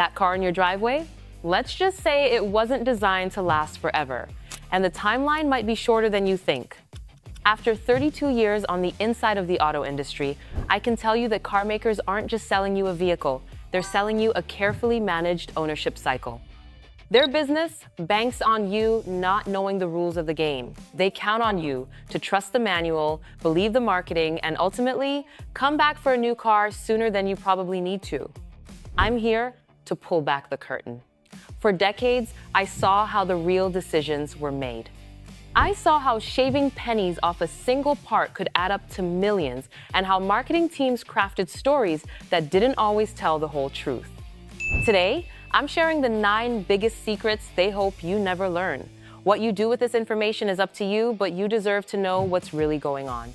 That car in your driveway? Let's just say it wasn't designed to last forever, and the timeline might be shorter than you think. After 32 years on the inside of the auto industry, I can tell you that car makers aren't just selling you a vehicle, they're selling you a carefully managed ownership cycle. Their business banks on you not knowing the rules of the game. They count on you to trust the manual, believe the marketing, and ultimately come back for a new car sooner than you probably need to. I'm here to pull back the curtain. For decades, I saw how the real decisions were made. I saw how shaving pennies off a single part could add up to millions, and how marketing teams crafted stories that didn't always tell the whole truth. Today, I'm sharing the 9 biggest secrets they hope you never learn. What you do with this information is up to you, but you deserve to know what's really going on.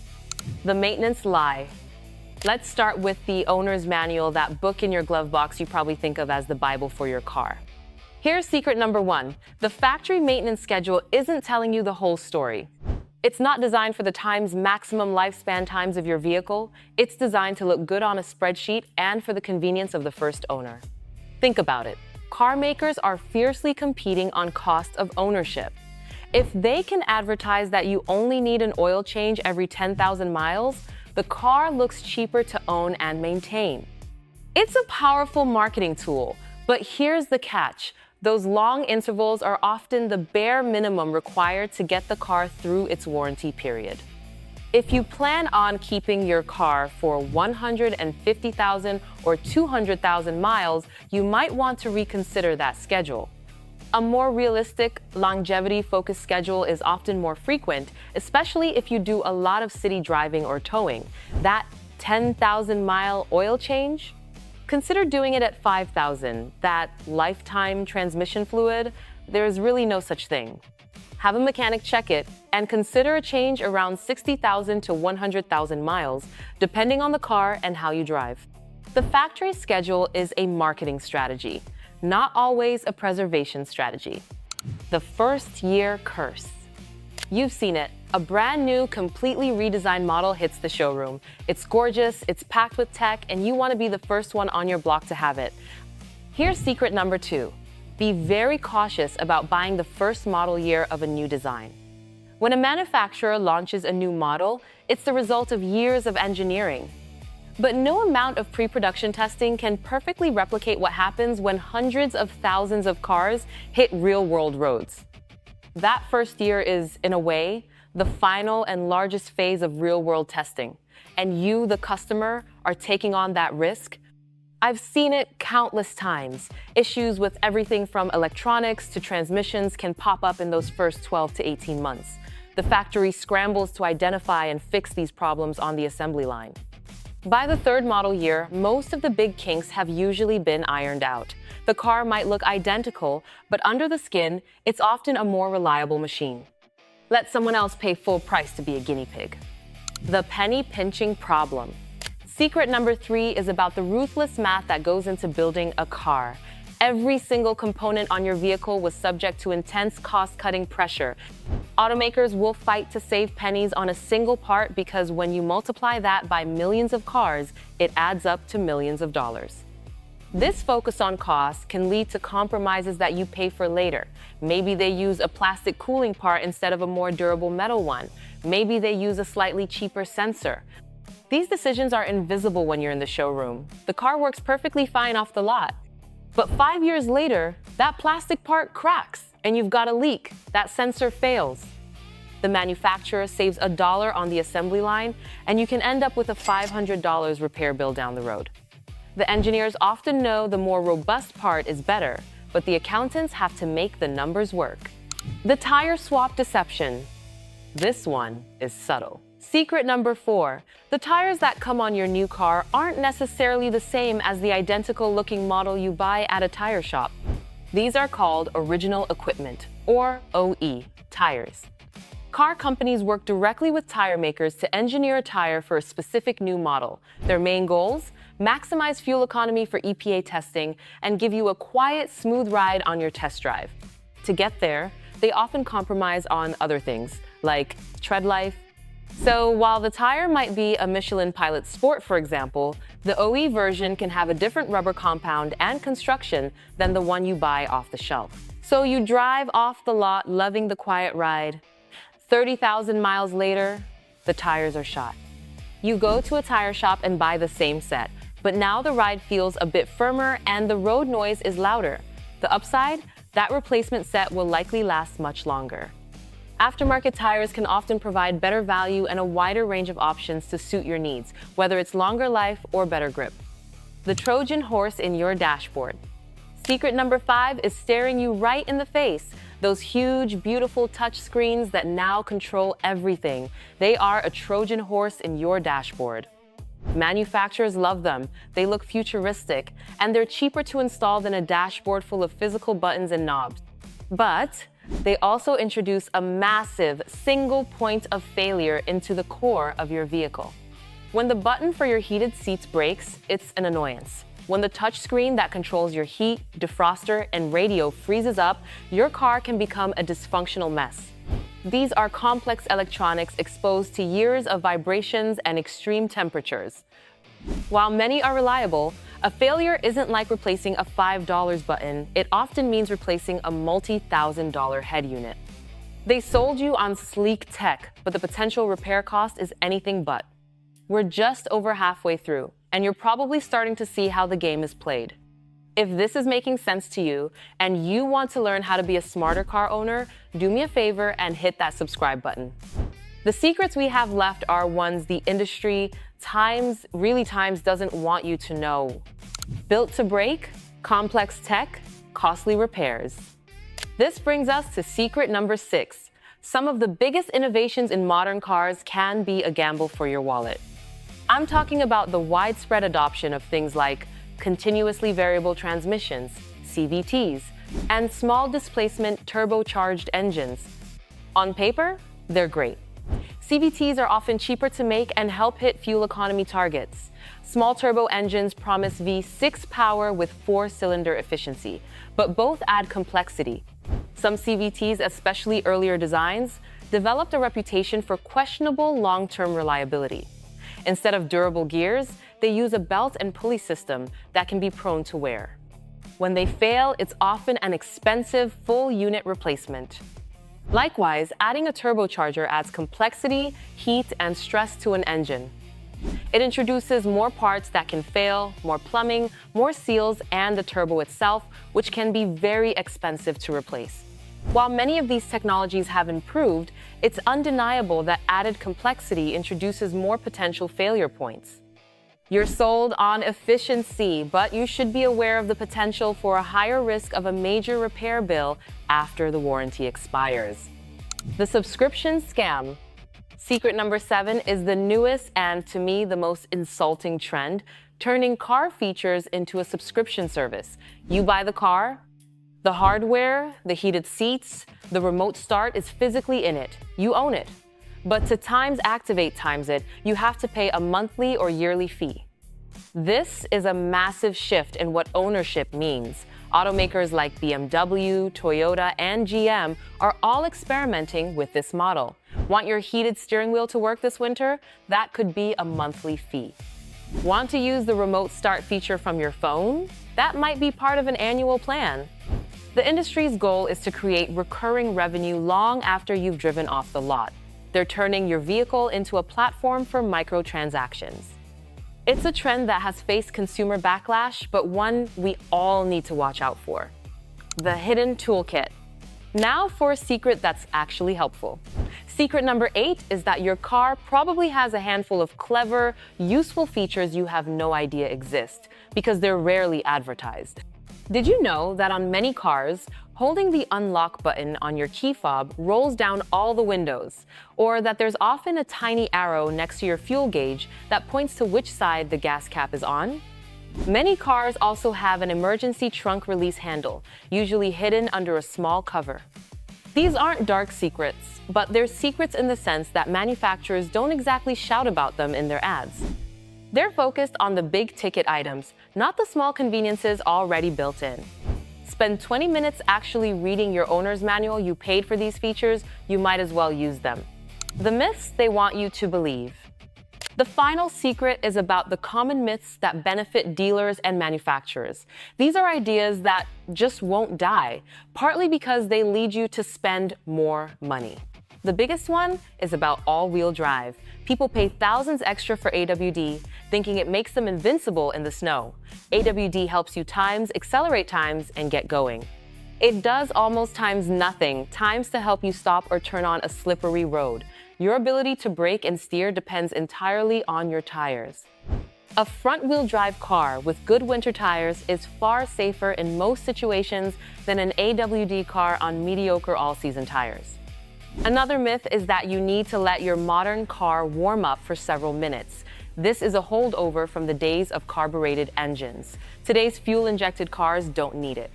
The maintenance lie. Let's start with the owner's manual, that book in your glove box you probably think of as the Bible for your car. Here's secret number 1. The factory maintenance schedule isn't telling you the whole story. It's not designed for the time's maximum lifespan times of your vehicle. It's designed to look good on a spreadsheet and for the convenience of the first owner. Think about it. Car makers are fiercely competing on cost of ownership. If they can advertise that you only need an oil change every 10,000 miles, the car looks cheaper to own and maintain. It's a powerful marketing tool, but here's the catch. Those long intervals are often the bare minimum required to get the car through its warranty period. If you plan on keeping your car for 150,000 or 200,000 miles, you might want to reconsider that schedule. A more realistic, longevity-focused schedule is often more frequent, especially if you do a lot of city driving or towing. That 10,000-mile oil change? Consider doing it at 5,000. That lifetime transmission fluid? There's really no such thing. Have a mechanic check it, and consider a change around 60,000 to 100,000 miles, depending on the car and how you drive. The factory schedule is a marketing strategy, not always a preservation strategy. The first-year curse. You've seen it. A brand new, completely redesigned model hits the showroom. It's gorgeous, it's packed with tech, and you want to be the first one on your block to have it. Here's secret number 2. Be very cautious about buying the first model year of a new design. When a manufacturer launches a new model, it's the result of years of engineering. But no amount of pre-production testing can perfectly replicate what happens when hundreds of thousands of cars hit real-world roads. That first year is, in a way, the final and largest phase of real-world testing, and you, the customer, are taking on that risk. I've seen it countless times. Issues with everything from electronics to transmissions can pop up in those first 12 to 18 months. The factory scrambles to identify and fix these problems on the assembly line. By the 3rd model year, most of the big kinks have usually been ironed out. The car might look identical, but under the skin, it's often a more reliable machine. Let someone else pay full price to be a guinea pig. The penny pinching problem. Secret number 3 is about the ruthless math that goes into building a car. Every single component on your vehicle was subject to intense cost-cutting pressure. Automakers will fight to save pennies on a single part because when you multiply that by millions of cars, it adds up to millions of dollars. This focus on cost can lead to compromises that you pay for later. Maybe they use a plastic cooling part instead of a more durable metal one. Maybe they use a slightly cheaper sensor. These decisions are invisible when you're in the showroom. The car works perfectly fine off the lot. But 5 years later, that plastic part cracks and you've got a leak. That sensor fails. The manufacturer saves $1 on the assembly line, and you can end up with a $500 repair bill down the road. The engineers often know the more robust part is better, but the accountants have to make the numbers work. The tire swap deception. This one is subtle. Secret number 4. The tires that come on your new car aren't necessarily the same as the identical-looking model you buy at a tire shop. These are called original equipment, or OE, tires. Car companies work directly with tire makers to engineer a tire for a specific new model. Their main goals? Maximize fuel economy for EPA testing and give you a quiet, smooth ride on your test drive. To get there, they often compromise on other things, like tread life, So while the tire might be a Michelin Pilot Sport, for example, the OE version can have a different rubber compound and construction than the one you buy off the shelf. So you drive off the lot loving the quiet ride. 30,000 miles later, the tires are shot. You go to a tire shop and buy the same set, but now the ride feels a bit firmer and the road noise is louder. The upside? That replacement set will likely last much longer. Aftermarket tires can often provide better value and a wider range of options to suit your needs, whether it's longer life or better grip. The Trojan horse in your dashboard. Secret number 5 is staring you right in the face. Those huge, beautiful touch screens that now control everything. They are a Trojan horse in your dashboard. Manufacturers love them. They look futuristic, and they're cheaper to install than a dashboard full of physical buttons and knobs. But they also introduce a massive single point of failure into the core of your vehicle. When the button for your heated seats breaks, it's an annoyance. When the touchscreen that controls your heat, defroster, and radio freezes up, your car can become a dysfunctional mess. These are complex electronics exposed to years of vibrations and extreme temperatures. While many are reliable, a failure isn't like replacing a $5 button. It often means replacing a multi-$1,000 head unit. They sold you on sleek tech, but the potential repair cost is anything but. We're just over halfway through, and you're probably starting to see how the game is played. If this is making sense to you and you want to learn how to be a smarter car owner, do me a favor and hit that subscribe button. The secrets we have left are ones the industry times doesn't want you to know. Built to break, complex tech, costly repairs. This brings us to secret number 6. Some of the biggest innovations in modern cars can be a gamble for your wallet. I'm talking about the widespread adoption of things like continuously variable transmissions, CVTs, and small displacement turbocharged engines. On paper, they're great. CVTs are often cheaper to make and help hit fuel economy targets. Small turbo engines promise V6 power with 4-cylinder efficiency, but both add complexity. Some CVTs, especially earlier designs, developed a reputation for questionable long-term reliability. Instead of durable gears, they use a belt and pulley system that can be prone to wear. When they fail, it's often an expensive full unit replacement. Likewise, adding a turbocharger adds complexity, heat, and stress to an engine. It introduces more parts that can fail, more plumbing, more seals, and the turbo itself, which can be very expensive to replace. While many of these technologies have improved, it's undeniable that added complexity introduces more potential failure points. You're sold on efficiency, but you should be aware of the potential for a higher risk of a major repair bill after the warranty expires. The subscription scam. Secret number 7 is the newest and, to me, the most insulting trend, turning car features into a subscription service. You buy the car, the hardware, the heated seats, the remote start is physically in it. You own it. But to activate it, you have to pay a monthly or yearly fee. This is a massive shift in what ownership means. Automakers like BMW, Toyota, and GM are all experimenting with this model. Want your heated steering wheel to work this winter? That could be a monthly fee. Want to use the remote start feature from your phone? That might be part of an annual plan. The industry's goal is to create recurring revenue long after you've driven off the lot. They're turning your vehicle into a platform for microtransactions. It's a trend that has faced consumer backlash, but one we all need to watch out for. The hidden toolkit. Now for a secret that's actually helpful. Secret number 8 is that your car probably has a handful of clever, useful features you have no idea exist, because they're rarely advertised. Did you know that on many cars, holding the unlock button on your key fob rolls down all the windows, or that there's often a tiny arrow next to your fuel gauge that points to which side the gas cap is on? Many cars also have an emergency trunk release handle, usually hidden under a small cover. These aren't dark secrets, but they're secrets in the sense that manufacturers don't exactly shout about them in their ads. They're focused on the big-ticket items, not the small conveniences already built in. Spend 20 minutes actually reading your owner's manual. You paid for these features, you might as well use them. The myths they want you to believe. The final secret is about the common myths that benefit dealers and manufacturers. These are ideas that just won't die, partly because they lead you to spend more money. The biggest one is about all-wheel drive. People pay thousands extra for AWD, thinking it makes them invincible in the snow. AWD helps you accelerate times, and get going. It does almost times nothing, times to help you stop or turn on a slippery road. Your ability to brake and steer depends entirely on your tires. A front-wheel drive car with good winter tires is far safer in most situations than an AWD car on mediocre all-season tires. Another myth is that you need to let your modern car warm up for several minutes. This is a holdover from the days of carbureted engines. Today's fuel-injected cars don't need it.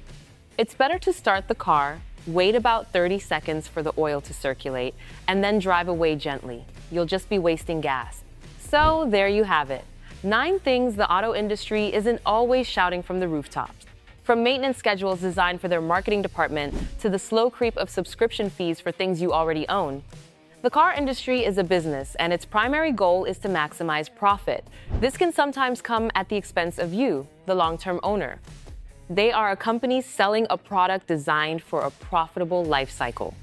It's better to start the car, wait about 30 seconds for the oil to circulate, and then drive away gently. You'll just be wasting gas. So there you have it. 9 things the auto industry isn't always shouting from the rooftops. From maintenance schedules designed for their marketing department to the slow creep of subscription fees for things you already own. The car industry is a business, and its primary goal is to maximize profit. This can sometimes come at the expense of you, the long-term owner. They are a company selling a product designed for a profitable life cycle.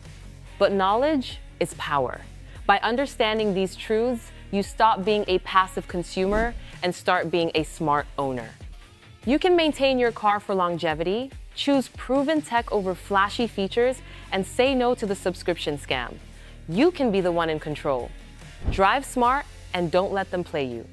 But knowledge is power. By understanding these truths, you stop being a passive consumer and start being a smart owner. You can maintain your car for longevity, choose proven tech over flashy features, and say no to the subscription scam. You can be the one in control. Drive smart and don't let them play you.